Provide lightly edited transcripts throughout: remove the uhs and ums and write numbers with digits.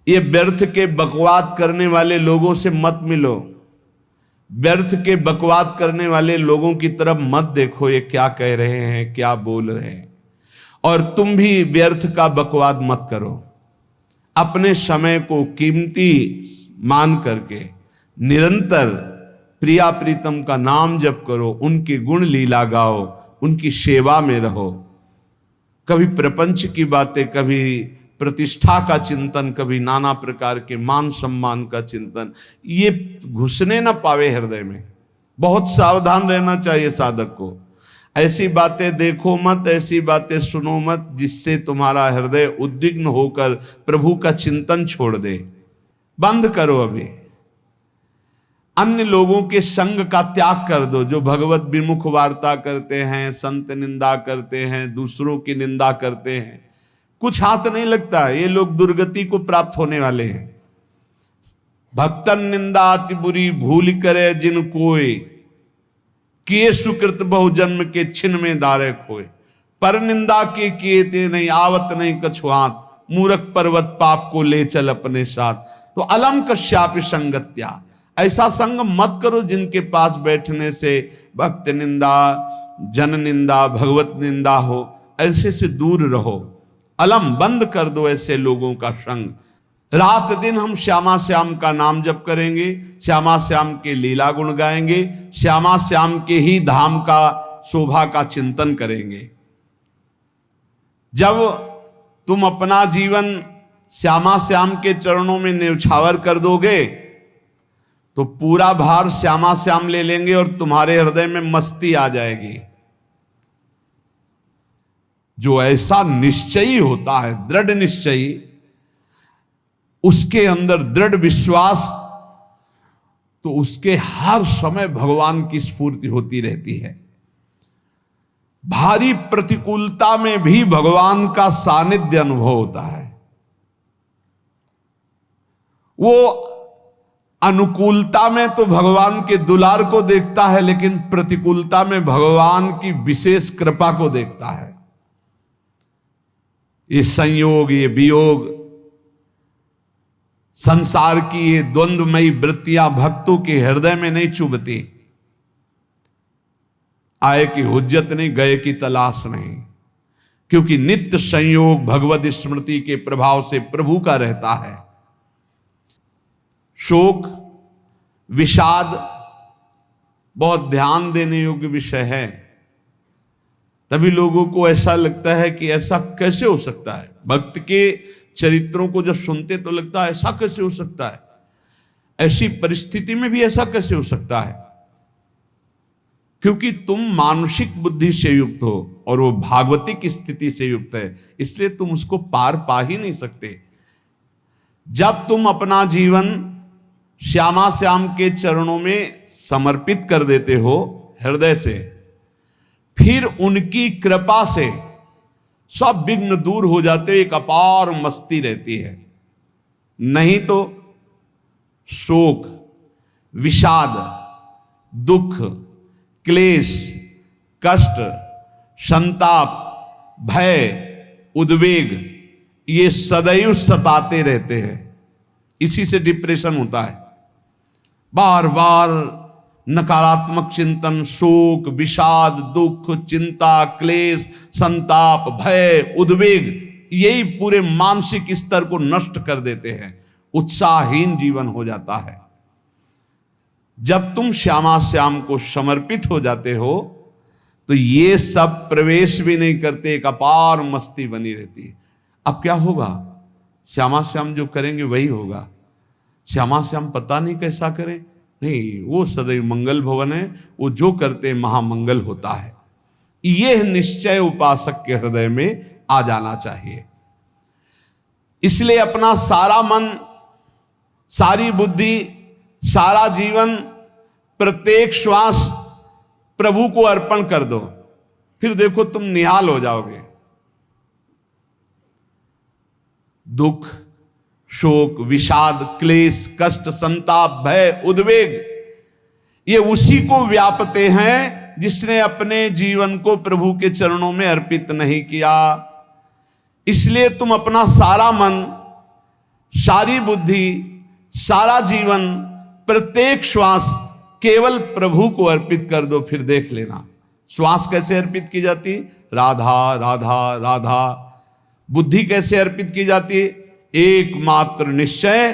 ये व्यर्थ के बकवाद करने वाले लोगों से मत मिलो, व्यर्थ के बकवाद करने वाले लोगों की तरफ मत देखो, ये क्या कह रहे हैं, क्या बोल रहे हैं। और तुम भी व्यर्थ का बकवाद मत करो। अपने समय को कीमती मान करके निरंतर प्रिया प्रीतम का नाम जप करो, उनके गुण लीला गाओ, उनकी सेवा में रहो। कभी प्रपंच की बातें, कभी प्रतिष्ठा का चिंतन, कभी नाना प्रकार के मान सम्मान का चिंतन, ये घुसने ना पावे हृदय में। बहुत सावधान रहना चाहिए साधक को। ऐसी बातें देखो मत, ऐसी बातें सुनो मत जिससे तुम्हारा हृदय उद्विग्न होकर प्रभु का चिंतन छोड़ दे। बंद करो अभी। अन्य लोगों के संग का त्याग कर दो, जो भगवत विमुख वार्ता करते हैं, संत निंदा करते हैं, दूसरों की निंदा करते हैं। कुछ हाथ नहीं लगता, ये लोग दुर्गति को प्राप्त होने वाले हैं। भक्तन निंदा अति बुरी भूल करे जिन कोय, किए सुकृत बहु जन्म के छिन में दारे खोए। पर निंदा के किए ते नहीं, आवत नहीं कछुआत, मूर्ख पर्वत पाप को ले चल अपने साथ। तो अलम कश्यापि संगत्या, ऐसा संग मत करो जिनके पास बैठने से भक्त निंदा, जन निंदा, भगवत निंदा हो। ऐसे से दूर रहो। अलम बंद कर दो ऐसे लोगों का संग। रात दिन हम श्यामा श्याम का नाम जप करेंगे, श्यामा श्याम के लीला गुण गाएंगे, श्यामा श्याम के ही धाम का शोभा का चिंतन करेंगे। जब तुम अपना जीवन श्यामा श्याम के चरणों में न्यौछावर कर दोगे तो पूरा भार श्यामा श्याम ले लेंगे और तुम्हारे हृदय में मस्ती आ जाएगी। जो ऐसा निश्चयी होता है, दृढ़ निश्चयी, उसके अंदर दृढ़ विश्वास, तो उसके हर समय भगवान की स्फूर्ति होती रहती है। भारी प्रतिकूलता में भी भगवान का सानिध्य अनुभव होता है। वो अनुकूलता में तो भगवान के दुलार को देखता है, लेकिन प्रतिकूलता में भगवान की विशेष कृपा को देखता है। ये संयोग, ये वियोग, संसार की ये द्वंद्वमयी वृत्तियां भक्तों के हृदय में नहीं चुभती। आए की हुज्जत नहीं, गए की तलाश नहीं, क्योंकि नित्य संयोग भगवत स्मृति के प्रभाव से प्रभु का रहता है। शोक, विषाद बहुत ध्यान देने योग्य विषय है। तभी लोगों को ऐसा लगता है कि ऐसा कैसे हो सकता है। भक्त के चरित्रों को जब सुनते तो लगता है ऐसा कैसे हो सकता है, ऐसी परिस्थिति में भी ऐसा कैसे हो सकता है। क्योंकि तुम मानसिक बुद्धि से युक्त हो और वो भागवतिक स्थिति से युक्त है, इसलिए तुम उसको पार पा ही नहीं सकते। जब तुम अपना जीवन श्यामा श्याम के चरणों में समर्पित कर देते हो हृदय से, फिर उनकी कृपा से सब विघ्न दूर हो जाते, एक अपार मस्ती रहती है। नहीं तो शोक, विषाद, दुख, क्लेश, कष्ट, संताप, भय, उद्वेग, ये सदैव सताते रहते हैं। इसी से डिप्रेशन होता है। बार बार नकारात्मक चिंतन, शोक, विषाद, दुख, चिंता, क्लेश, संताप, भय, उद्वेग, यही पूरे मानसिक स्तर को नष्ट कर देते हैं। उत्साहहीन जीवन हो जाता है। जब तुम श्यामा श्याम को समर्पित हो जाते हो तो ये सब प्रवेश भी नहीं करते, एक अपार मस्ती बनी रहती है। अब क्या होगा? श्यामा श्याम जो करेंगे वही होगा। श्यामा श्याम पता नहीं कैसा करें, नहीं, वो सदैव मंगल भवन है, वो जो करते महामंगल होता है। यह निश्चय उपासक के हृदय में आ जाना चाहिए। इसलिए अपना सारा मन, सारी बुद्धि, सारा जीवन, प्रत्येक श्वास प्रभु को अर्पण कर दो, फिर देखो तुम निहाल हो जाओगे। दुख, शोक, विषाद, क्लेश, कष्ट, संताप, भय, उद्वेग, ये उसी को व्यापते हैं जिसने अपने जीवन को प्रभु के चरणों में अर्पित नहीं किया। इसलिए तुम अपना सारा मन, सारी बुद्धि, सारा जीवन, प्रत्येक श्वास केवल प्रभु को अर्पित कर दो, फिर देख लेना। श्वास कैसे अर्पित की जाती? राधा राधा राधा। बुद्धि कैसे अर्पित की जाती? एकमात्र निश्चय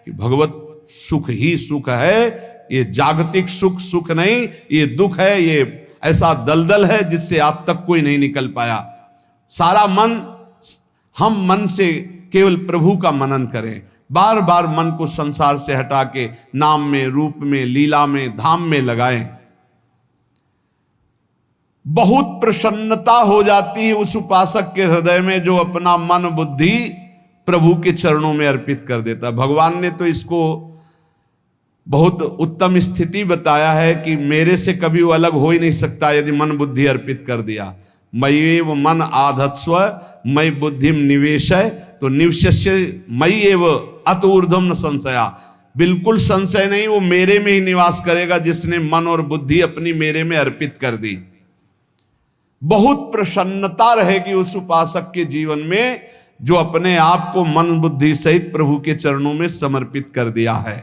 कि भगवत सुख ही सुख है, ये जागतिक सुख सुख नहीं, ये दुख है, ये ऐसा दलदल है जिससे आज तक कोई नहीं निकल पाया। सारा मन, हम मन से केवल प्रभु का मनन करें, बार बार मन को संसार से हटा के नाम में, रूप में, लीला में, धाम में लगाएं। बहुत प्रसन्नता हो जाती है उस उपासक के हृदय में जो अपना मन बुद्धि प्रभु के चरणों में अर्पित कर देता। भगवान ने तो इसको बहुत उत्तम स्थिति बताया है कि मेरे से कभी वो अलग हो ही नहीं सकता यदि मन बुद्धि अर्पित कर दिया। मय्येव मन आधत्स्व मयि बुद्धिम निवेशय, तो निवश्य मय्येव अत ऊर्ध्वं न संशया। बिल्कुल संशय नहीं, वो मेरे में ही निवास करेगा जिसने मन और बुद्धि अपनी मेरे में अर्पित कर दी। बहुत प्रसन्नता रहेगी उस उपासक के जीवन में जो अपने आप को मन बुद्धि सहित प्रभु के चरणों में समर्पित कर दिया है।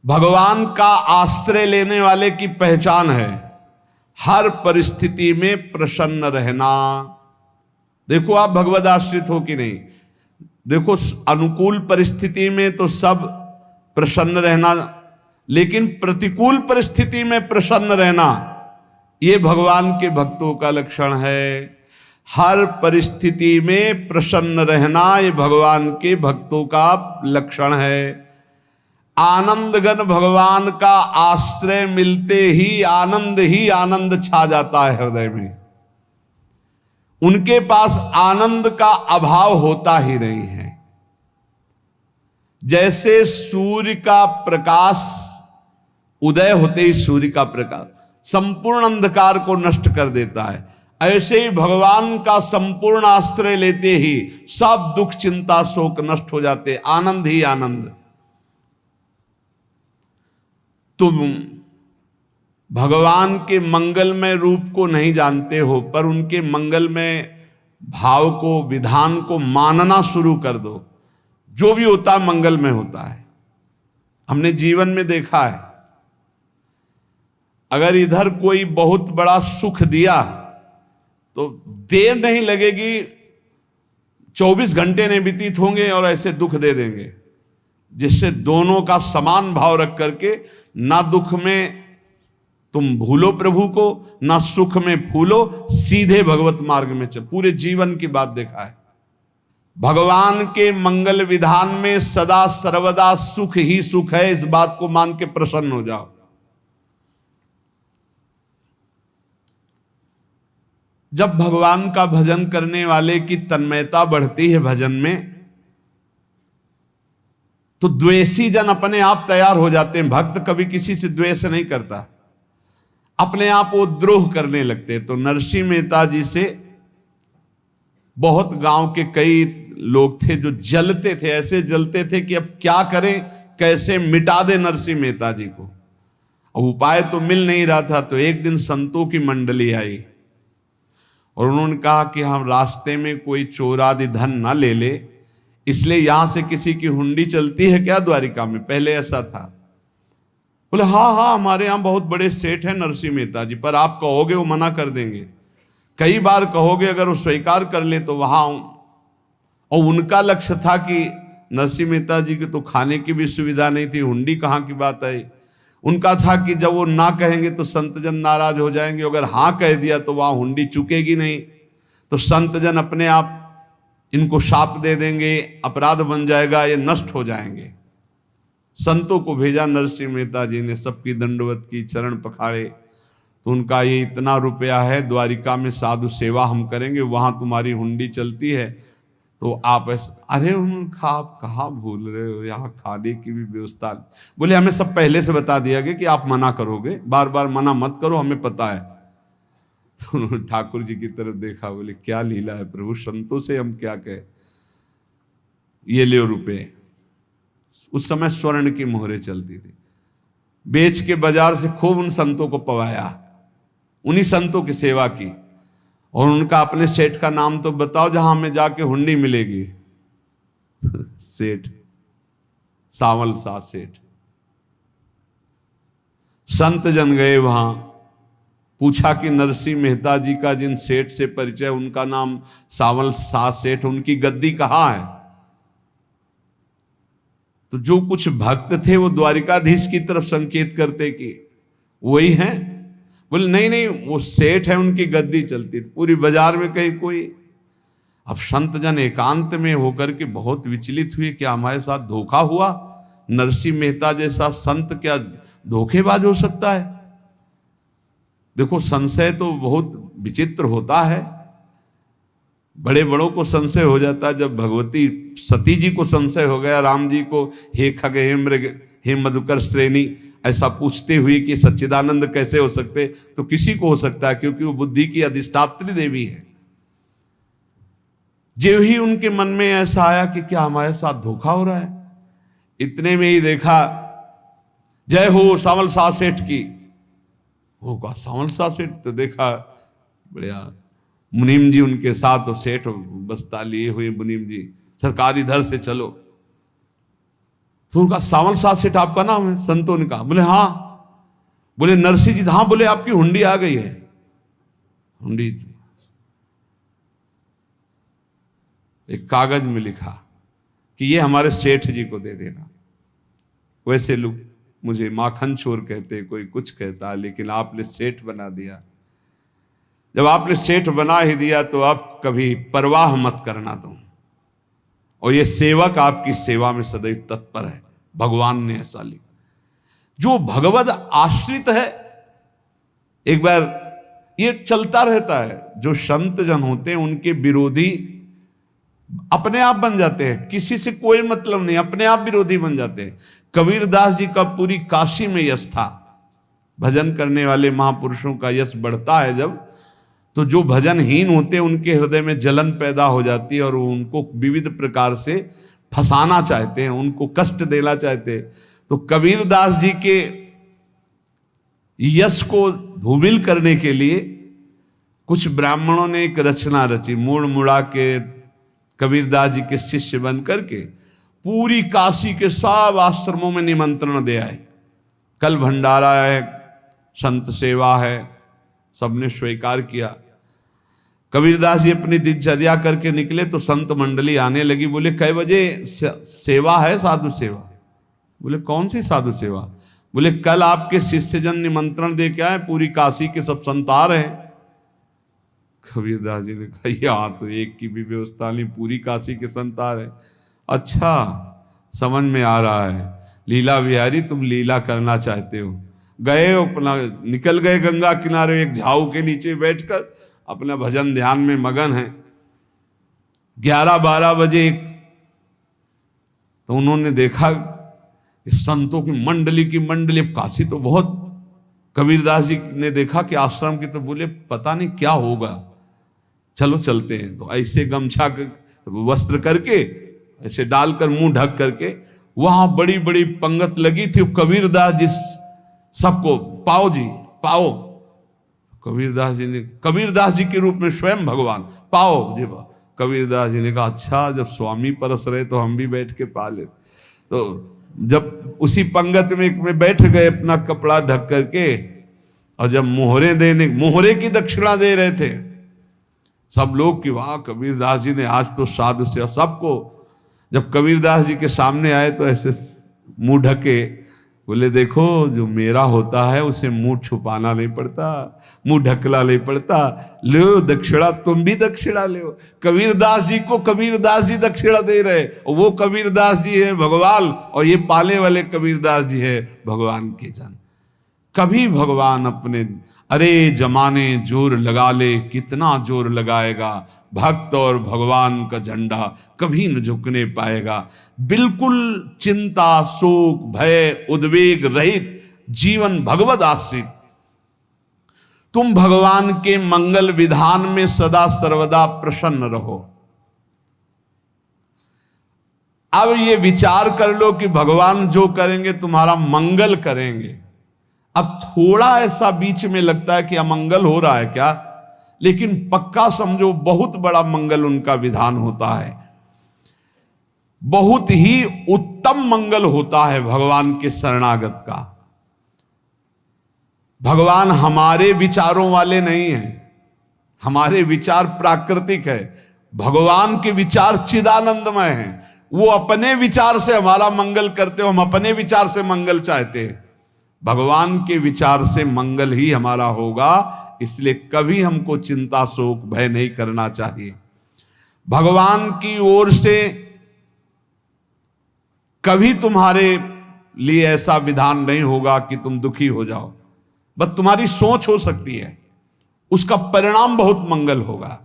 भगवान का आश्रय लेने वाले की पहचान है हर परिस्थिति में प्रसन्न रहना। देखो आप भगवद आश्रित हो कि नहीं, देखो अनुकूल परिस्थिति में तो सब प्रसन्न रहना, लेकिन प्रतिकूल परिस्थिति में प्रसन्न रहना ये भगवान के भक्तों का लक्षण है। हर परिस्थिति में प्रसन्न रहना ये भगवान के भक्तों का लक्षण है। आनंदगन भगवान का आश्रय मिलते ही आनंद छा जाता है हृदय में। उनके पास आनंद का अभाव होता ही नहीं है। जैसे सूर्य का प्रकाश उदय होते ही सूर्य का प्रकाश संपूर्ण अंधकार को नष्ट कर देता है, ऐसे ही भगवान का संपूर्ण आश्रय लेते ही सब दुख चिंता शोक नष्ट हो जाते, आनंद ही आनंद। तुम भगवान के मंगलमय रूप को नहीं जानते हो, पर उनके मंगलमय भाव को, विधान को मानना शुरू कर दो। जो भी होता है मंगलमय होता है। हमने जीवन में देखा है, अगर इधर कोई बहुत बड़ा सुख दिया तो देर नहीं लगेगी, 24 घंटे नहीं व्यतीत होंगे और ऐसे दुख दे देंगे, जिससे दोनों का समान भाव रख करके ना दुख में तुम भूलो प्रभु को, ना सुख में फूलो, सीधे भगवत मार्ग में चल। पूरे जीवन की बात देखा है। भगवान के मंगल विधान में सदा सर्वदा सुख ही सुख है, इस बात को मान के प्रसन्न हो जाओ। जब भगवान का भजन करने वाले की तन्मयता बढ़ती है भजन में, तो द्वेषी जन अपने आप तैयार हो जाते हैं। भक्त कभी किसी से द्वेष नहीं करता, अपने आप वो द्रोह करने लगते। तो नरसिंह मेहता जी से बहुत गांव के कई लोग थे जो जलते थे, ऐसे जलते थे कि अब क्या करें, कैसे मिटा दे नरसिंह मेहता जी को। अब उपाय तो मिल नहीं रहा था। तो एक दिन संतों की मंडली आई और उन्होंने कहा कि हम रास्ते में कोई चोर आदि धन ना ले ले, इसलिए यहां से किसी की हुंडी चलती है क्या द्वारिका में? पहले ऐसा था। बोले हाँ, हमारे यहां बहुत बड़े सेठ हैं नरसिंह मेहता जी, पर आप कहोगे वो मना कर देंगे। कई बार कहोगे, अगर वो स्वीकार कर ले तो वहां। और उनका लक्ष्य था कि नरसिंह मेहता जी की तो खाने की भी सुविधा नहीं थी, हुंडी कहाँ की बात आई। उनका था कि जब वो ना कहेंगे तो संतजन नाराज हो जाएंगे, अगर हाँ कह दिया तो वहां हुंडी चुकेगी नहीं, तो संतजन अपने आप इनको शाप दे देंगे, अपराध बन जाएगा, ये नष्ट हो जाएंगे। संतों को भेजा नरसिंह मेहता जी ने, सबकी दंडवत की, चरण पखाड़े। तो उनका ये इतना रुपया है, द्वारिका में साधु सेवा हम करेंगे, वहां तुम्हारी हुंडी चलती है, तो आप अरे उनका आप कहाँ भूल रहे हो, यहाँ खाने की भी व्यवस्था। बोले हमें सब पहले से बता दिया गया कि आप मना करोगे, बार बार मना मत करो, हमें पता है। तो उन्होंने ठाकुर जी की तरफ देखा, बोले क्या लीला है प्रभु, संतों से हम क्या कहें, ये ले रुपये। उस समय स्वर्ण की मोहरें चलती थी, बेच के बाजार से खूब उन संतों को पवाया, उन्हीं संतों की सेवा की। और उनका अपने सेठ का नाम तो बताओ जहां हमें जाके हुंडी मिलेगी। सेठ, सावल शाह सेठ। संत जन गए वहां, पूछा कि नरसिंह मेहता जी का जिन सेठ से परिचय, उनका नाम सावल शाह सेठ, उनकी गद्दी कहाँ है? तो जो कुछ भक्त थे वो द्वारिकाधीश की तरफ संकेत करते कि वही हैं। बोले नहीं नहीं, वो सेठ है, उनकी गद्दी चलती थी। पूरी बाजार में कहीं कोई। अब संत जन एकांत में होकर के बहुत विचलित हुए, क्या हमारे साथ धोखा हुआ? नरसिंह मेहता जैसा संत क्या धोखेबाज हो सकता है? देखो, संशय तो बहुत विचित्र होता है। बड़े बड़ों को संशय हो जाता है। जब भगवती सती जी को संशय हो गया, राम जी को, हे खग हे मृग हे मधुकर श्रेणी, ऐसा पूछते हुए कि सच्चिदानंद कैसे हो सकते, तो किसी को हो सकता है, क्योंकि वो बुद्धि की अधिष्ठात्री देवी है। जो ही उनके मन में ऐसा आया कि क्या हमारे साथ धोखा हो रहा है, इतने में ही देखा, जय हो सावल शाह सेठ की। वो कहा सावल शाह सेठ? तो देखा बढ़िया मुनीम जी उनके साथ, और सेठ बस्ता लिए हुए मुनीम जी, सरकार इधर से चलो। तो उनका सावल शाह सेठ आपका नाम है? संतों ने कहा। बोले हाँ। बोले नरसिंह जी? हाँ। बोले आपकी हुंडी आ गई है। हुंडी एक कागज में लिखा कि ये हमारे सेठ जी को दे देना। वैसे लोग मुझे माखन चोर कहते, कोई कुछ कहता, लेकिन आपने सेठ बना दिया। जब आपने सेठ बना ही दिया तो आप कभी परवाह मत करना तुम। और ये सेवक आपकी सेवा में सदैव तत्पर है। भगवान ने ऐसा लिखा। जो भगवद आश्रित है, एक बार ये चलता रहता है, जो संत जन होते हैं उनके विरोधी अपने आप बन जाते हैं, किसी से कोई मतलब नहीं, अपने आप विरोधी बन जाते हैं। कबीरदास जी का पूरी काशी में यश था। भजन करने वाले महापुरुषों का यश बढ़ता है जब, तो जो भजनहीन होते हैं उनके हृदय में जलन पैदा हो जाती है, और वो उनको विविध प्रकार से फंसाना चाहते हैं, उनको कष्ट देना चाहते हैं। तो कबीरदास जी के यश को धूमिल करने के लिए कुछ ब्राह्मणों ने एक रचना रची। मुड़ मुड़ा के कबीरदास जी के शिष्य बन करके पूरी काशी के सब आश्रमों में निमंत्रण दे आए। कल भंडारा है, संत सेवा है, सबने स्वीकार किया। कबीरदास जी अपनी दिनचर्या करके निकले तो संत मंडली आने लगी। बोले कै बजे सेवा है? साधु सेवा। बोले कौन सी साधु सेवा? बोले कल आपके शिष्यजन निमंत्रण दे के आए, पूरी काशी के सब संत आ रहे हैं। कबीरदास जी ने कहा यहाँ तो एक की भी व्यवस्था नहीं, पूरी काशी के संत आ रहे। अच्छा, समझ में आ रहा है, लीला बिहारी तुम लीला करना चाहते हो। गए अपना निकल गए गंगा किनारे, एक झाऊ के नीचे बैठकर अपना भजन ध्यान में मगन है। 11-12 बजे तो उन्होंने देखा संतों की मंडली, अब काशी तो बहुत। कबीरदास जी ने देखा कि आश्रम की, तो बोले पता नहीं क्या होगा, चलो चलते हैं। तो ऐसे गमछा वस्त्र करके ऐसे डालकर मुंह ढक करके, वहां बड़ी बड़ी पंगत लगी थी। कबीरदास जी सबको पाओ जी पाओ। कबीरदास जी के रूप में स्वयं भगवान पाओ जी पाओ। कबीरदास जी ने कहा अच्छा, जब स्वामी परस रहे तो हम भी बैठ के पा ले। तो जब उसी पंगत में बैठ गए अपना कपड़ा ढक करके, और जब मोहरे की दक्षिणा दे रहे थे सब लोग कि वाह कबीरदास जी ने आज तो साधु से। सबको जब कबीरदास जी के सामने आए तो ऐसे मुंह ढके, बोले देखो जो मेरा होता है उसे मुंह छुपाना नहीं पड़ता, मुंह ढकला नहीं पड़ता। लो दक्षिणा, तुम भी दक्षिणा ले। कबीरदास जी को कबीरदास जी दक्षिणा दे रहे, और वो कबीरदास जी है भगवान, और ये पाले वाले कबीरदास जी है भगवान के जन। कभी भगवान अपने, अरे जमाने जोर लगा ले, कितना जोर लगाएगा, भक्त और भगवान का झंडा कभी न झुकने पाएगा। बिल्कुल चिंता शोक भय उद्वेग रहित जीवन भगवद आश्रित। तुम भगवान के मंगल विधान में सदा सर्वदा प्रसन्न रहो। अब ये विचार कर लो कि भगवान जो करेंगे तुम्हारा मंगल करेंगे। अब थोड़ा ऐसा बीच में लगता है कि अमंगल हो रहा है क्या, लेकिन पक्का समझो बहुत बड़ा मंगल उनका विधान होता है। बहुत ही उत्तम मंगल होता है भगवान के शरणागत का। भगवान हमारे विचारों वाले नहीं हैं, हमारे विचार प्राकृतिक है, भगवान के विचार चिदानंदमय हैं। वो अपने विचार से हमारा मंगल करते हो, हम अपने विचार से मंगल चाहते हैं। भगवान के विचार से मंगल ही हमारा होगा, इसलिए कभी हमको चिंता शोक भय नहीं करना चाहिए। भगवान की ओर से कभी तुम्हारे लिए ऐसा विधान नहीं होगा कि तुम दुखी हो जाओ, बस तुम्हारी सोच हो सकती है, उसका परिणाम बहुत मंगल होगा।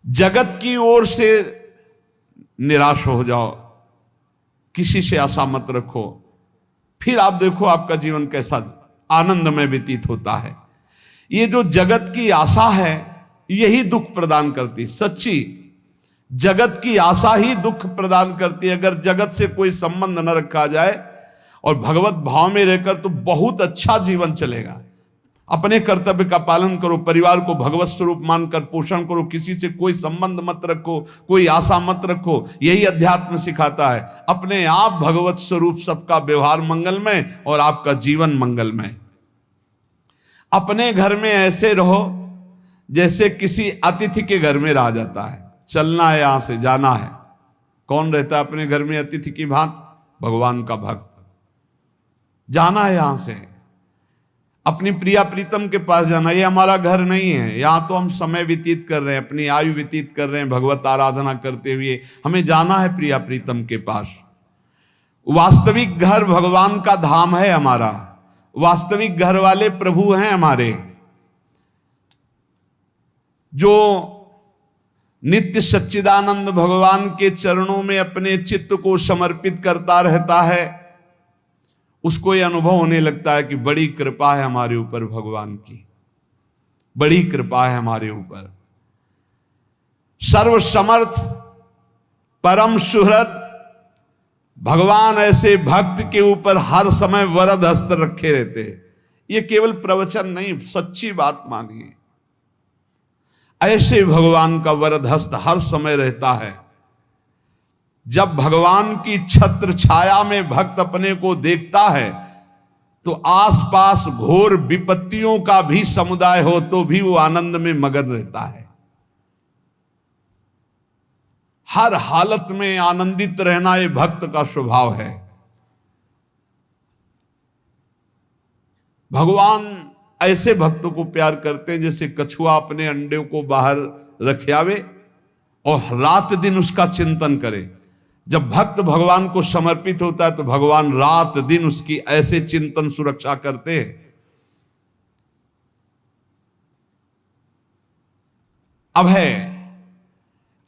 जगत की ओर से निराश हो जाओ, किसी से आशा मत रखो, फिर आप देखो आपका जीवन कैसा आनंदमय व्यतीत होता है। ये जो जगत की आशा है यही दुख प्रदान करती, सच्ची जगत की आशा ही दुख प्रदान करती है। अगर जगत से कोई संबंध न रखा जाए और भगवत भाव में रहकर तो बहुत अच्छा जीवन चलेगा। अपने कर्तव्य का पालन करो, परिवार को भगवत स्वरूप मानकर पोषण करो, किसी से कोई संबंध मत रखो, कोई आशा मत रखो, यही अध्यात्म सिखाता है। अपने आप भगवत स्वरूप, सबका व्यवहार मंगलमय और आपका जीवन मंगलमय। अपने घर में ऐसे रहो जैसे किसी अतिथि के घर में रह जाता है, चलना है यहां से जाना है। कौन रहता है अपने घर में अतिथि की भांति? भगवान का भक्त। जाना है यहां से, अपनी प्रिया प्रीतम के पास जाना। ये हमारा घर नहीं है, यहां तो हम समय व्यतीत कर रहे हैं, अपनी आयु व्यतीत कर रहे हैं भगवत आराधना करते हुए। हमें जाना है प्रिया प्रीतम के पास। वास्तविक घर भगवान का धाम है हमारा, वास्तविक घर वाले प्रभु हैं हमारे, जो नित्य सच्चिदानंद भगवान के चरणों में अपने चित्त को समर्पित करता रहता है। उसको यह अनुभव होने लगता है कि बड़ी कृपा है हमारे ऊपर, भगवान की बड़ी कृपा है हमारे ऊपर। सर्वसमर्थ परम सुहृद भगवान ऐसे भक्त के ऊपर हर समय वरद हस्त रखे रहते हैं। ये केवल प्रवचन नहीं, सच्ची बात मानिए। ऐसे भगवान का वरद हस्त हर समय रहता है। जब भगवान की छत्र छाया में भक्त अपने को देखता है तो आसपास घोर विपत्तियों का भी समुदाय हो तो भी वो आनंद में मगन रहता है। हर हालत में आनंदित रहना ये भक्त का स्वभाव है। भगवान ऐसे भक्तों को प्यार करते हैं जैसे कछुआ अपने अंडे को बाहर रख आवे और रात दिन उसका चिंतन करे। जब भक्त भगवान को समर्पित होता है तो भगवान रात दिन उसकी ऐसे चिंतन सुरक्षा करते हैं। अभय,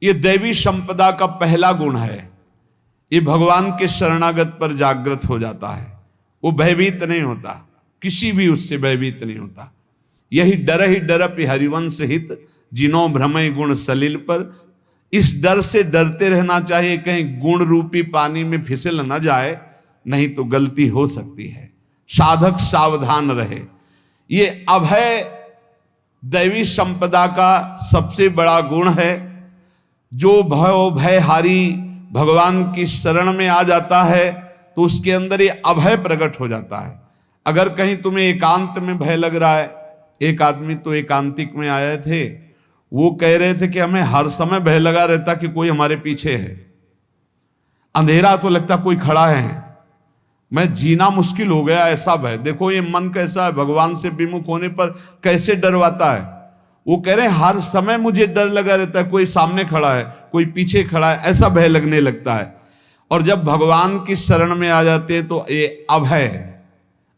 ये दैवी संपदा का पहला गुण है। ये भगवान के शरणागत पर जागृत हो जाता है, वो भयभीत नहीं होता, किसी भी उससे भयभीत नहीं होता। यही डरप हरिवंश हित, जिनो भ्रमय गुण सलिल पर। इस डर से डरते रहना चाहिए कहीं गुण रूपी पानी में फिसल न जाए, नहीं तो गलती हो सकती है। साधक सावधान रहे। ये अभय दैवी संपदा का सबसे बड़ा गुण है। जो भयहारी भगवान की शरण में आ जाता है तो उसके अंदर ये अभय प्रकट हो जाता है। अगर कहीं तुम्हें एकांत में भय लग रहा है, एक आदमी तो एकांतिक में आए थे, वो कह रहे थे कि हमें हर समय भय लगा रहता कि कोई हमारे पीछे है, अंधेरा तो लगता कोई खड़ा है, मैं जीना मुश्किल हो गया, ऐसा भय। देखो ये मन कैसा है, भगवान से विमुख होने पर कैसे डरवाता है। वो कह रहे हैं हर समय मुझे डर लगा रहता है, कोई सामने खड़ा है, कोई पीछे खड़ा है, ऐसा भय लगने लगता है। और जब भगवान की शरण में आ जाते हैं तो ये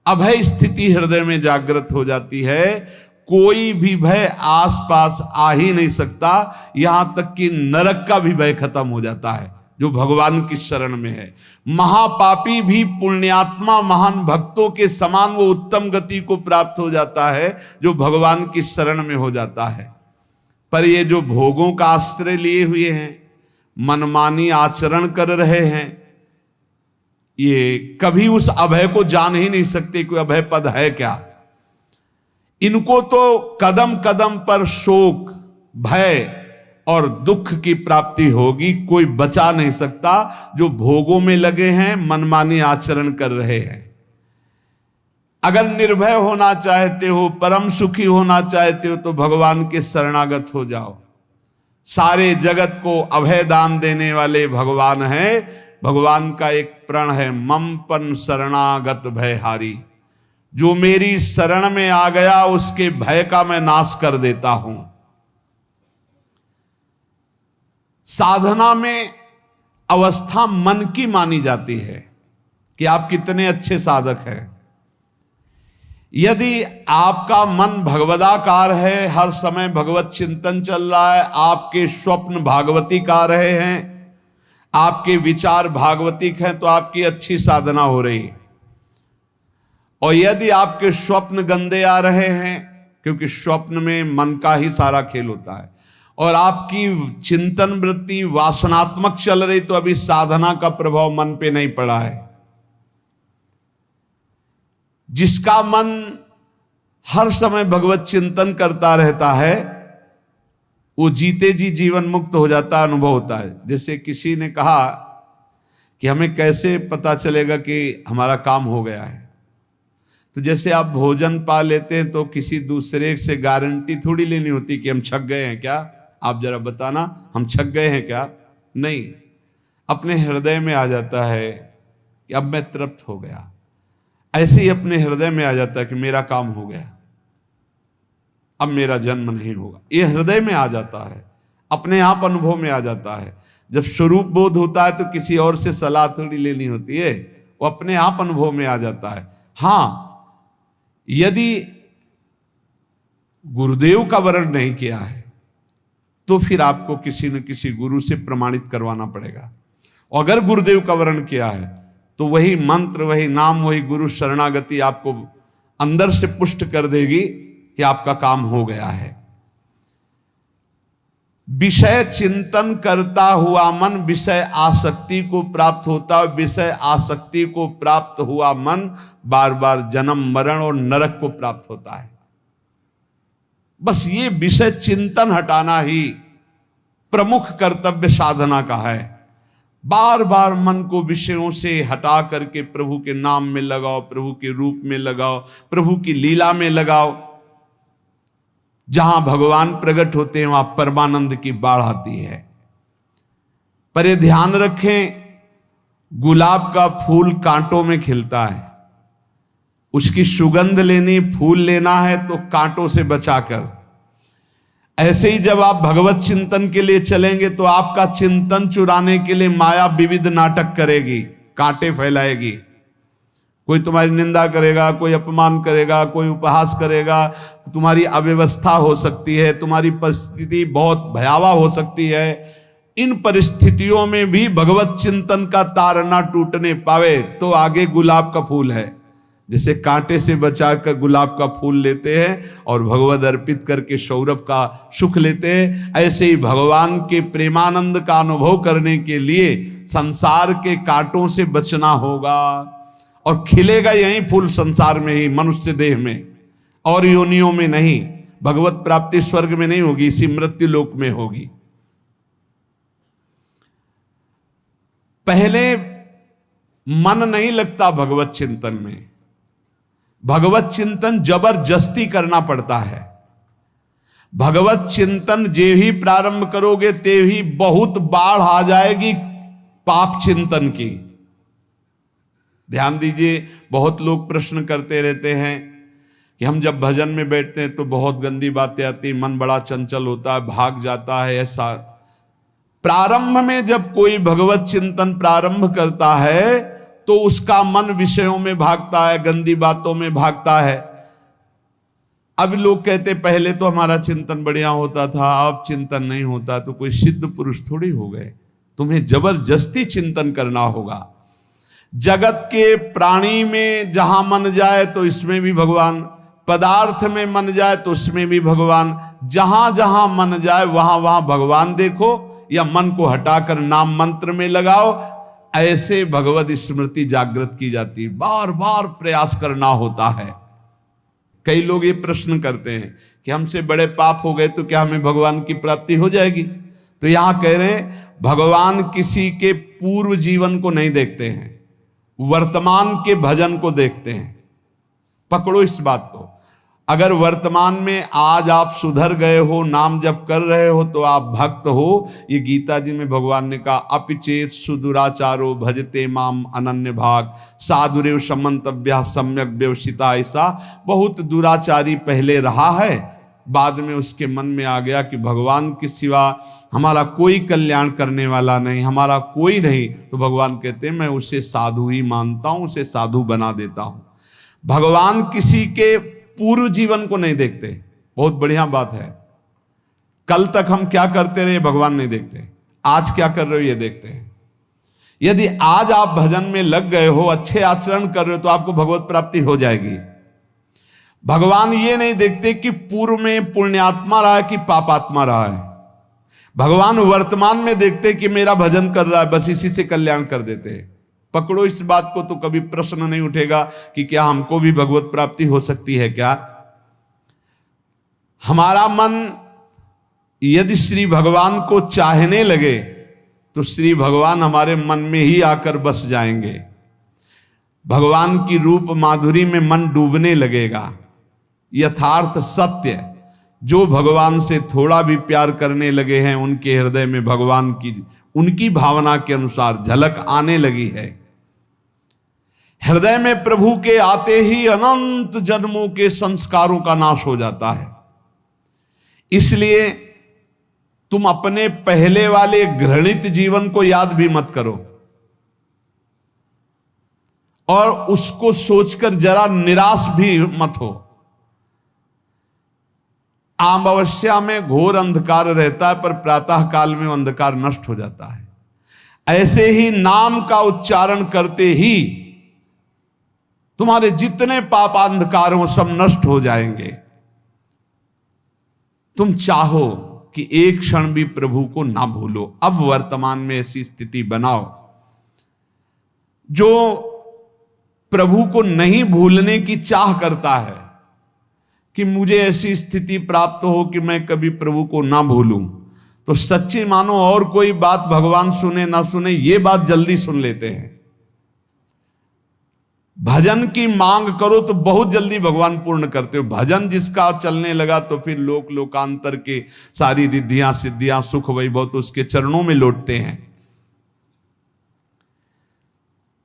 अभय स्थिति हृदय में जागृत हो जाती है। कोई भी भय आसपास आ ही नहीं सकता, यहां तक कि नरक का भी भय खत्म हो जाता है जो भगवान की शरण में है। महापापी भी पुण्यात्मा महान भक्तों के समान वो उत्तम गति को प्राप्त हो जाता है जो भगवान की शरण में हो जाता है। पर ये जो भोगों का आश्रय लिए हुए हैं, मनमानी आचरण कर रहे हैं, ये कभी उस अभय को जान ही नहीं सकते कोई अभय पद है क्या। इनको तो कदम कदम पर शोक, भय, और दुख की प्राप्ति होगी। कोई बचा नहीं सकता जो भोगों में लगे हैं, मनमानी आचरण कर रहे हैं। अगर निर्भय होना चाहते हो, परम सुखी होना चाहते हो, तो भगवान के शरणागत हो जाओ। सारे जगत को अभय दान देने वाले भगवान हैं। भगवान का एक प्रण है, मम पन शरणागत भयहारी। जो मेरी शरण में आ गया उसके भय का मैं नाश कर देता हूं। साधना में अवस्था मन की मानी जाती है कि आप कितने अच्छे साधक हैं। यदि आपका मन भगवदाकार है, हर समय भगवत चिंतन चल रहा है, आपके स्वप्न भागवती का रहे हैं, आपके विचार भागवतिक हैं, तो आपकी अच्छी साधना हो रही है। और यदि आपके स्वप्न गंदे आ रहे हैं, क्योंकि स्वप्न में मन का ही सारा खेल होता है, और आपकी चिंतन वृत्ति वासनात्मक चल रही, तो अभी साधना का प्रभाव मन पे नहीं पड़ा है। जिसका मन हर समय भगवत चिंतन करता रहता है, वो जीते जी जीवन मुक्त हो जाता, अनुभव होता है। जैसे किसी ने कहा कि हमें कैसे पता चलेगा कि हमारा काम हो गया है, तो जैसे आप भोजन पा लेते हैं तो किसी दूसरे से गारंटी थोड़ी लेनी होती कि हम छक गए हैं क्या, आप जरा बताना हम छक गए हैं क्या। नहीं, अपने हृदय में आ जाता है कि अब मैं तृप्त हो गया। ऐसे ही अपने हृदय में आ जाता है कि मेरा काम हो गया, अब मेरा जन्म नहीं होगा। ये हृदय में आ जाता है, अपने आप अनुभव में आ जाता है। जब स्वरूप बोध होता है तो किसी और से सलाह थोड़ी लेनी होती है, वो अपने आप अनुभव में आ जाता है। हाँ, यदि गुरुदेव का वर्ण नहीं किया है तो फिर आपको किसी न किसी गुरु से प्रमाणित करवाना पड़ेगा। और अगर गुरुदेव का वर्ण किया है तो वही मंत्र, वही नाम, वही गुरु शरणागति आपको अंदर से पुष्ट कर देगी कि आपका काम हो गया है। विषय चिंतन करता हुआ मन विषय आसक्ति को प्राप्त होता है। विषय आसक्ति को प्राप्त हुआ मन बार बार जन्म, मरण और नरक को प्राप्त होता है। बस ये विषय चिंतन हटाना ही प्रमुख कर्तव्य साधना का है। बार बार मन को विषयों से हटा करके प्रभु के नाम में लगाओ, प्रभु के रूप में लगाओ, प्रभु की लीला में लगाओ। जहां भगवान प्रकट होते हैं वहां परमानंद की बाढ़ आती है। पर ये ध्यान रखें, गुलाब का फूल कांटों में खिलता है, उसकी सुगंध लेनी, फूल लेना है तो कांटों से बचाकर। ऐसे ही जब आप भगवत चिंतन के लिए चलेंगे तो आपका चिंतन चुराने के लिए माया विविध नाटक करेगी, कांटे फैलाएगी। कोई तुम्हारी निंदा करेगा, कोई अपमान करेगा, कोई उपहास करेगा, तुम्हारी अव्यवस्था हो सकती है, तुम्हारी परिस्थिति बहुत भयावह हो सकती है। इन परिस्थितियों में भी भगवत चिंतन का तार ना टूटने पावे तो आगे गुलाब का फूल है। जैसे कांटे से बचाकर गुलाब का फूल लेते हैं और भगवद अर्पित करके सौरभ का सुख लेते हैं, ऐसे ही भगवान के प्रेमानंद का अनुभव करने के लिए संसार के कांटों से बचना होगा। और खिलेगा यही फूल संसार में ही, मनुष्य देह में, और योनियों में नहीं। भगवत प्राप्ति स्वर्ग में नहीं होगी, इसी मृत्यु लोक में होगी। पहले मन नहीं लगता भगवत चिंतन में, भगवत चिंतन जबरदस्ती करना पड़ता है। भगवत चिंतन जे ही प्रारंभ करोगे ते ही बहुत बाढ़ आ जाएगी पाप चिंतन की। ध्यान दीजिए, बहुत लोग प्रश्न करते रहते हैं कि हम जब भजन में बैठते हैं तो बहुत गंदी बातें आती, मन बड़ा चंचल होता है, भाग जाता है। ऐसा प्रारंभ में जब कोई भगवत चिंतन प्रारंभ करता है तो उसका मन विषयों में भागता है, गंदी बातों में भागता है। अब लोग कहते पहले तो हमारा चिंतन बढ़िया होता था, अब चिंतन नहीं होता। तो कोई सिद्ध पुरुष थोड़ी हो गए, तुम्हें जबरदस्ती चिंतन करना होगा। जगत के प्राणी में जहां मन जाए तो इसमें भी भगवान, पदार्थ में मन जाए तो उसमें भी भगवान, जहां जहां मन जाए वहां वहां भगवान देखो, या मन को हटाकर नाम मंत्र में लगाओ। ऐसे भगवत स्मृति जागृत की जाती है, बार बार प्रयास करना होता है। कई लोग ये प्रश्न करते हैं कि हमसे बड़े पाप हो गए तो क्या हमें भगवान की प्राप्ति हो जाएगी? तो यहां कह रहे हैं भगवान किसी के पूर्व जीवन को नहीं देखते हैं, वर्तमान के भजन को देखते हैं। पकड़ो इस बात को। अगर वर्तमान में आज आप सुधर गए हो, नाम जप कर रहे हो, तो आप भक्त हो। ये गीता जी में भगवान ने कहा, अपिचेत सुदुराचारो भजते माम अनन्य भाग साधुरेव समंतव्या सम्यक व्यवसिता। ऐसा बहुत दुराचारी पहले रहा है, बाद में उसके मन में आ गया कि भगवान के सिवा हमारा कोई कल्याण करने वाला नहीं, हमारा कोई नहीं। तो भगवान कहते हैं मैं उसे साधु ही मानता हूं, उसे साधु बना देता हूं। भगवान किसी के पूर्व जीवन को नहीं देखते। बहुत बढ़िया बात है। कल तक हम क्या करते रहे भगवान नहीं देखते, आज क्या कर रहे हो ये देखते हैं। यदि आज आप भजन में लग गए हो, अच्छे आचरण कर रहे हो, तो आपको भगवत प्राप्ति हो जाएगी। भगवान ये नहीं देखते कि पूर्व में पुण्यात्मा रहा है कि पापात्मा रहा है। भगवान वर्तमान में देखते कि मेरा भजन कर रहा है, बस इसी से कल्याण कर देते हैं। पकड़ो इस बात को, तो कभी प्रश्न नहीं उठेगा कि क्या हमको भी भगवत प्राप्ति हो सकती है क्या। हमारा मन यदि श्री भगवान को चाहने लगे तो श्री भगवान हमारे मन में ही आकर बस जाएंगे। भगवान की रूप माधुरी में मन डूबने लगेगा। यथार्थ सत्य, जो भगवान से थोड़ा भी प्यार करने लगे हैं, उनके हृदय में भगवान की उनकी भावना के अनुसार झलक आने लगी है। हृदय में प्रभु के आते ही अनंत जन्मों के संस्कारों का नाश हो जाता है। इसलिए तुम अपने पहले वाले घृणित जीवन को याद भी मत करो और उसको सोचकर जरा निराश भी मत हो। अमावस्या में घोर अंधकार रहता है, पर प्रातः काल में अंधकार नष्ट हो जाता है। ऐसे ही नाम का उच्चारण करते ही तुम्हारे जितने पाप अंधकार हो सब नष्ट हो जाएंगे। तुम चाहो कि एक क्षण भी प्रभु को ना भूलो। अब वर्तमान में ऐसी स्थिति बनाओ। जो प्रभु को नहीं भूलने की चाह करता है कि मुझे ऐसी स्थिति प्राप्त हो कि मैं कभी प्रभु को ना भूलूं, तो सच्ची मानो और कोई बात भगवान सुने ना सुने, ये बात जल्दी सुन लेते हैं। भजन की मांग करो तो बहुत जल्दी भगवान पूर्ण करते हो। भजन जिसका चलने लगा तो फिर लोक लोकांतर के सारी रिद्धियां सिद्धियां सुख वैभव तो उसके चरणों में लौटते हैं।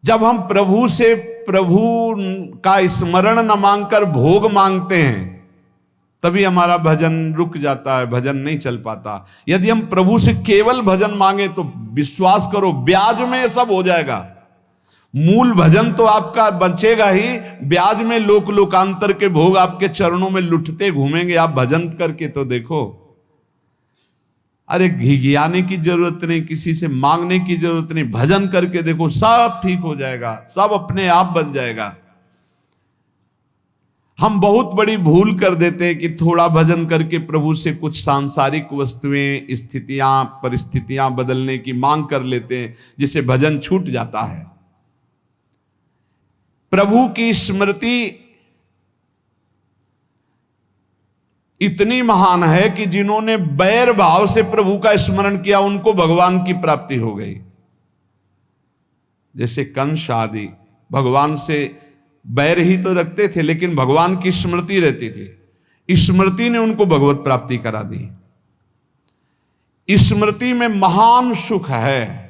जब हम प्रभु से प्रभु का स्मरण न मांगकर भोग मांगते हैं, तभी हमारा भजन रुक जाता है, भजन नहीं चल पाता। यदि हम प्रभु से केवल भजन मांगे तो विश्वास करो ब्याज में सब हो जाएगा। मूल भजन तो आपका बचेगा ही, ब्याज में लोक लोकांतर के भोग आपके चरणों में लुटते घूमेंगे। आप भजन करके तो देखो। अरे घिघियाने की जरूरत नहीं, किसी से मांगने की जरूरत नहीं, भजन करके देखो, सब ठीक हो जाएगा, सब अपने आप बन जाएगा। हम बहुत बड़ी भूल कर देते हैं कि थोड़ा भजन करके प्रभु से कुछ सांसारिक वस्तुएं, स्थितियां, परिस्थितियां बदलने की मांग कर लेते हैं, जिससे भजन छूट जाता है। प्रभु की स्मृति इतनी महान है कि जिन्होंने बैर भाव से प्रभु का स्मरण किया उनको भगवान की प्राप्ति हो गई। जैसे कंस आदि भगवान से बैर ही तो रखते थे, लेकिन भगवान की स्मृति रहती थी। स्मृति ने उनको भगवत प्राप्ति करा दी। स्मृति में महान सुख है,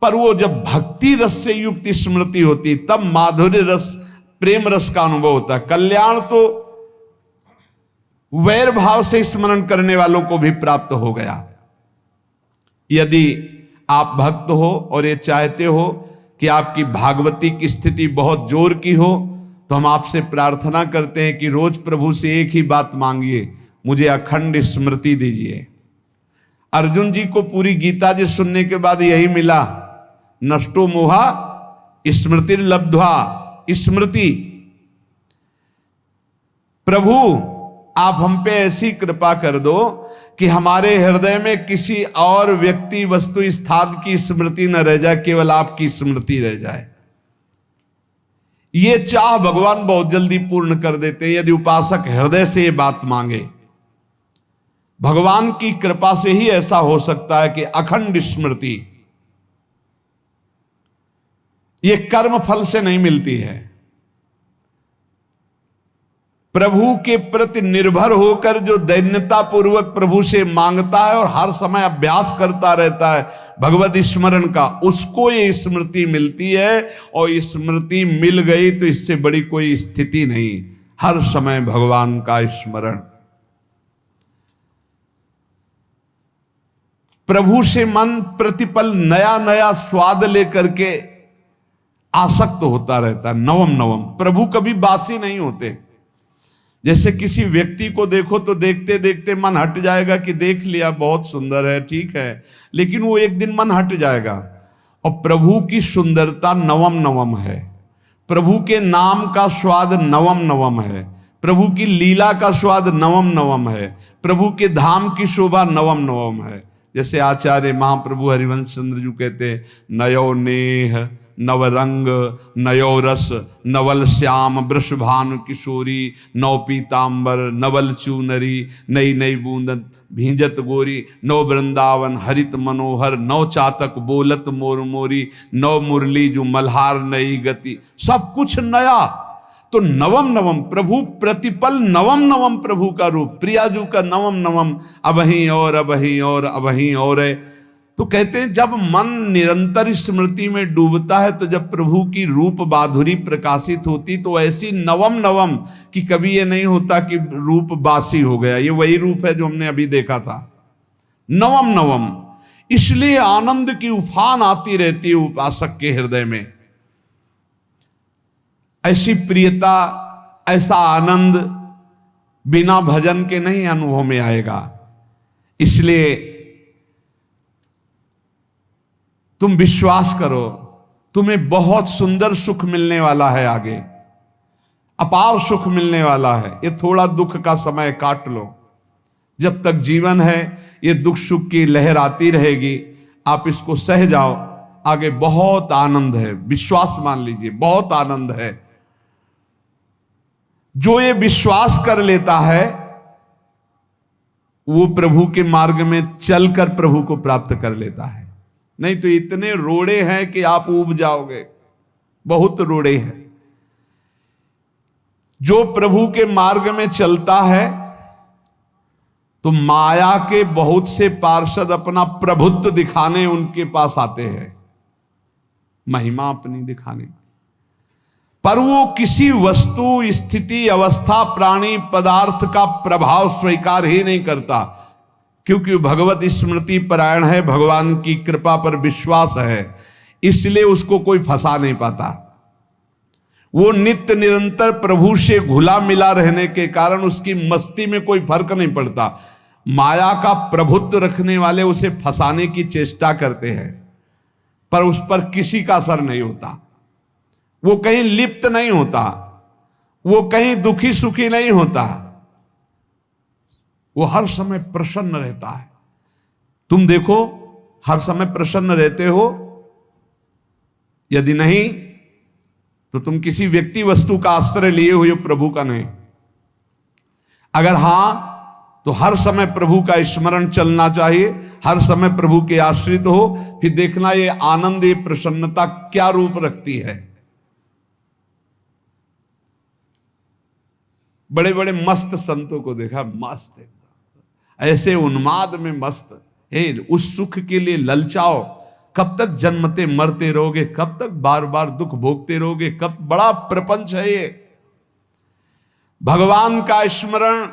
पर वो जब भक्ति रस से युक्त स्मृति होती तब माधुर्य रस, प्रेम रस का अनुभव होता है। कल्याण तो वैर भाव से स्मरण करने वालों को भी प्राप्त हो गया। यदि आप भक्त हो और ये चाहते हो कि आपकी भागवती की स्थिति बहुत जोर की हो, तो हम आपसे प्रार्थना करते हैं कि रोज प्रभु से एक ही बात मांगिए, मुझे अखंड स्मृति दीजिए। अर्जुन जी को पूरी गीता जी सुनने के बाद यही मिला, नष्टो मोहा स्मृति लब्ध्वा। स्मृति, प्रभु आप हम पे ऐसी कृपा कर दो कि हमारे हृदय में किसी और व्यक्ति, वस्तु, स्थान की स्मृति न रह जाए, केवल आपकी स्मृति रह जाए। ये चाह भगवान बहुत जल्दी पूर्ण कर देते हैं यदि उपासक हृदय से ये बात मांगे। भगवान की कृपा से ही ऐसा हो सकता है कि अखंड स्मृति ये कर्म फल से नहीं मिलती है। प्रभु के प्रति निर्भर होकर जो दैन्यता पूर्वक प्रभु से मांगता है और हर समय अभ्यास करता रहता है भगवत स्मरण का, उसको ये स्मृति मिलती है। और स्मृति मिल गई तो इससे बड़ी कोई स्थिति नहीं, हर समय भगवान का स्मरण। प्रभु से मन प्रतिपल नया नया स्वाद लेकर के आसक्त होता रहता है, नवम नवम। प्रभु कभी बासी नहीं होते। जैसे किसी व्यक्ति को देखो तो देखते देखते मन हट जाएगा कि देख लिया, बहुत सुंदर है, ठीक है, लेकिन वो एक दिन मन हट जाएगा। और प्रभु की सुंदरता नवम नवम है, प्रभु के नाम का स्वाद नवम नवम है, प्रभु की लीला का स्वाद नवम नवम है, प्रभु के धाम की शोभा नवम नवम है। जैसे आचार्य महाप्रभु हरिवंश चंद्र जी कहते, नयो नेह नवरंग नयो रस नवल श्याम वृषभानु किशोरी, नव पीतांबर नवल चूनरी, नई नई बूंदन भींजत गोरी, नव वृंदावन हरित मनोहर, नव चातक बोलत मोर मोरी, नव मुरली जो मल्हार नई गति, सब कुछ नया। तो नवम नवम प्रभु प्रतिपल नवम नवम प्रभु का रूप, प्रियाजू का नवम नवम, अबहीं और अबहीं और अबहीं और है। तो कहते हैं जब मन निरंतर स्मृति में डूबता है तो जब प्रभु की रूप माधुरी प्रकाशित होती तो ऐसी नवम नवम कि कभी ये नहीं होता कि रूप बासी हो गया। ये वही रूप है जो हमने अभी देखा था, नवम नवम। इसलिए आनंद की उफान आती रहती है उपासक के हृदय में। ऐसी प्रियता, ऐसा आनंद बिना भजन के नहीं अनुभव में आएगा। इसलिए तुम विश्वास करो, तुम्हें बहुत सुंदर सुख मिलने वाला है, आगे अपार सुख मिलने वाला है। ये थोड़ा दुख का समय काट लो, जब तक जीवन है ये दुख सुख की लहर आती रहेगी, आप इसको सह जाओ, आगे बहुत आनंद है, विश्वास मान लीजिए, बहुत आनंद है। जो ये विश्वास कर लेता है वो प्रभु के मार्ग में चलकर प्रभु को प्राप्त कर लेता है। नहीं तो इतने रोड़े हैं कि आप ऊब जाओगे, बहुत रोड़े हैं। जो प्रभु के मार्ग में चलता है तो माया के बहुत से पार्षद अपना प्रभुत्व दिखाने उनके पास आते हैं, महिमा अपनी दिखाने, पर वो किसी वस्तु स्थिति अवस्था प्राणी पदार्थ का प्रभाव स्वीकार ही नहीं करता, क्योंकि भगवत स्मृति परायण है, भगवान की कृपा पर विश्वास है, इसलिए उसको कोई फंसा नहीं पाता। वो नित्य निरंतर प्रभु से घुला मिला रहने के कारण उसकी मस्ती में कोई फर्क नहीं पड़ता। माया का प्रभुत्व रखने वाले उसे फंसाने की चेष्टा करते हैं, पर उस पर किसी का असर नहीं होता। वो कहीं लिप्त नहीं होता, वो कहीं दुखी सुखी नहीं होता, वो हर समय प्रसन्न रहता है। तुम देखो, हर समय प्रसन्न रहते हो? यदि नहीं तो तुम किसी व्यक्ति वस्तु का आश्रय लिए हुए, प्रभु का नहीं। अगर हां तो हर समय प्रभु का स्मरण चलना चाहिए, हर समय प्रभु के आश्रित हो, फिर देखना ये आनंद, ये प्रसन्नता क्या रूप रखती है। बड़े बड़े मस्त संतों को देखा, मस्त ऐसे उन्माद में मस्त है, उस सुख के लिए ललचाओ। कब तक जन्मते मरते रहोगे, कब तक बार बार दुख भोगते रहोगे, कब बड़ा प्रपंच है ये। भगवान का स्मरण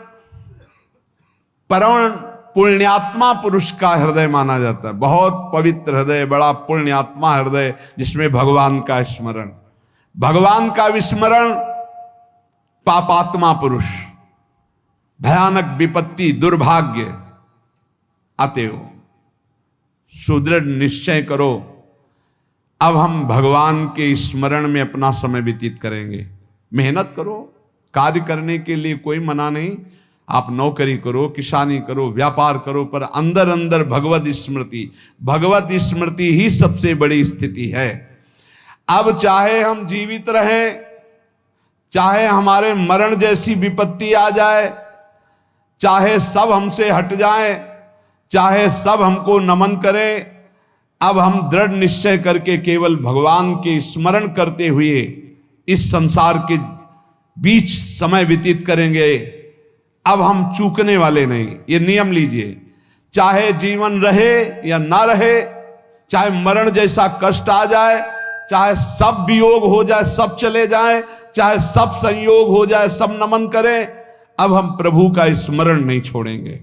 परम पुण्यात्मा पुरुष का हृदय माना जाता है, बहुत पवित्र हृदय, बड़ा पुण्यात्मा हृदय जिसमें भगवान का स्मरण। भगवान का विस्मरण पापात्मा पुरुष, भयानक विपत्ति दुर्भाग्य आते हो। सुदृढ़ निश्चय करो, अब हम भगवान के स्मरण में अपना समय व्यतीत करेंगे। मेहनत करो, कार्य करने के लिए कोई मना नहीं, आप नौकरी करो, किसानी करो, व्यापार करो, पर अंदर अंदर भगवत स्मृति, भगवत स्मृति ही सबसे बड़ी स्थिति है। अब चाहे हम जीवित रहें, चाहे हमारे मरण जैसी विपत्ति आ जाए, चाहे सब हमसे हट जाए, चाहे सब हमको नमन करें, अब हम दृढ़ निश्चय करके केवल भगवान के स्मरण करते हुए इस संसार के बीच समय व्यतीत करेंगे। अब हम चूकने वाले नहीं। ये नियम लीजिए, चाहे जीवन रहे या ना रहे, चाहे मरण जैसा कष्ट आ जाए, चाहे सब वियोग हो जाए, सब चले जाए, चाहे सब संयोग हो जाए, सब नमन करें, अब हम प्रभु का स्मरण नहीं छोड़ेंगे।